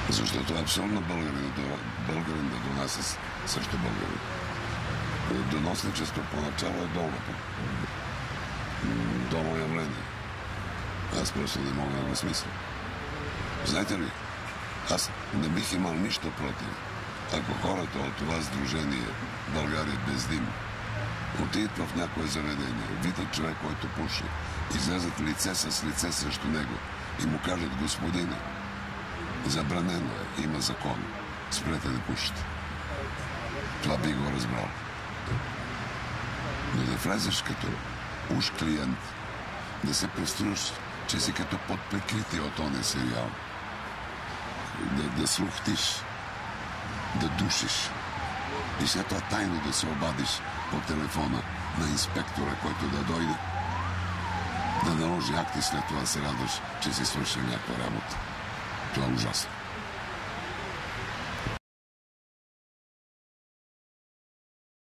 Защото е абсурдно българин да донася срещу българин. Доносничество поначало е долно явление. Аз просто не мога да го смисля. Знаете ли, аз не бих имал нищо против, ако хората от това сдружение България без дим отидат в някое заведение, видят човек, който пуши, излезат лице с лице срещу него и му кажат: господине, забранено е, има закон, спрете да пушите. Това би го разбрал. Но да влезеш като уж клиент, да се престроиш, че си като под прикритие от ония сериал, да слухтиш, да душиш и след това тайно да се обадиш по телефона на инспектора, който да дойде, да наложи акт и след това се радваш, че си свършил някаква работа. Това е ужасно.